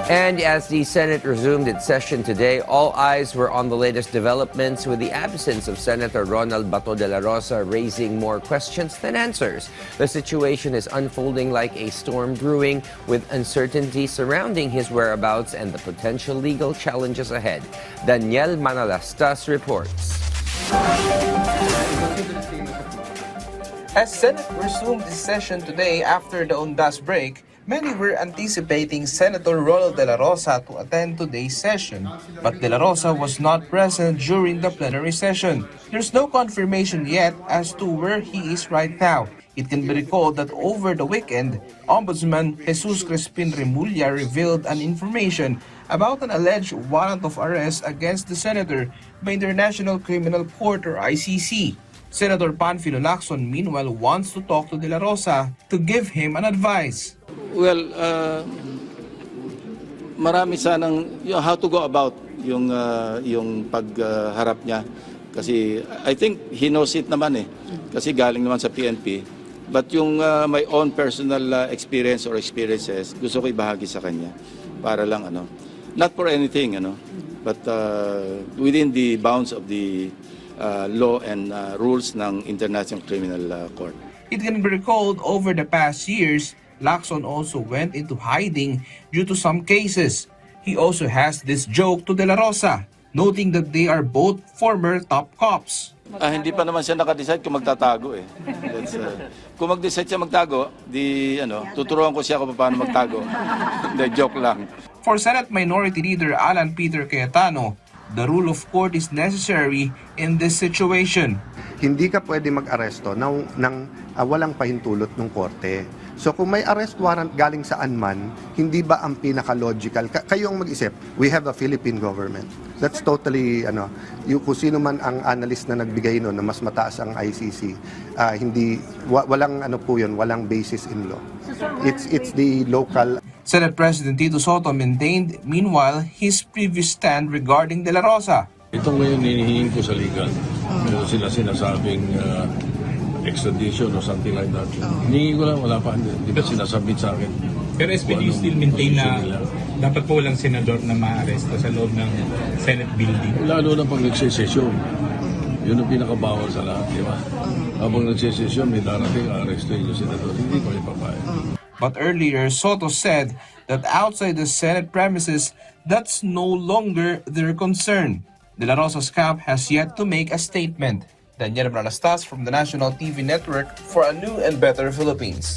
And as the Senate resumed its session today, all eyes were on the latest developments, with the absence of Senator Ronald Bato de la Rosa raising more questions than answers. The situation is unfolding like a storm brewing, with uncertainty surrounding his whereabouts and the potential legal challenges ahead. Daniel Manalastas reports. As Senate resumed its session today after the Undas break, many were anticipating Senator Ronald De La Rosa to attend today's session, but De La Rosa was not present during the plenary session. There's no confirmation yet as to where he is right now. It can be recalled that over the weekend, Ombudsman Jesus Crispin Remulla revealed an information about an alleged warrant of arrest against the senator by International Criminal Court or ICC. Senator Panfilo Lacson meanwhile wants to talk to De La Rosa to give him an advice. Well, marami sanang how to go about yung pagharap niya, kasi I think he knows it naman kasi galing naman sa PNP, but yung my own personal experience or experiences gusto ko ibahagi sa kanya para lang not for anything but within the bounds of the law and rules ng International Criminal Court. It can be recalled over the past years, Lacson also went into hiding due to some cases. He also has this joke to De La Rosa, noting that they are both former top cops. Hindi pa naman siya nakadecide kung magtatago That's, kung mag-decide siya magtago, tuturuan ko siya kung paano magtago. Hindi, joke lang. For Senate Minority Leader Alan Peter Cayetano, the rule of court is necessary in this situation. Hindi ka pwede mag-aresto ng walang pahintulot ng korte. So kung may arrest warrant galing saan man, hindi ba ang pinaka-logical? Kayo ang mag-isip, we have a Philippine government. That's totally, kung sino man ang analyst na nagbigay nun na mas mataas ang ICC, walang po yun, walang basis in law. It's the local. Senate President Tito Soto maintained, meanwhile, his previous stand regarding De La Rosa. Ito ngayon hinihingi ko sa legal. Sila sinasabing extradition or something like that. Hinihingi ko lang, wala pa. Hindi ba sinasubmit sa akin? Pero SPD still maintain na dapat po walang senador na ma-arresto sa loob ng Senate building. Lalo na pag nagsesesyon. Yun ang pinakabawal sa lahat, di ba? Habang nagsesesyon, may darating arrestuin yung senador. Hindi ko ipapayag. But earlier, Soto said that outside the Senate premises, that's no longer their concern. De La Rosa's camp has yet to make a statement. Daniel Manalastas from the National TV Network for a new and better Philippines.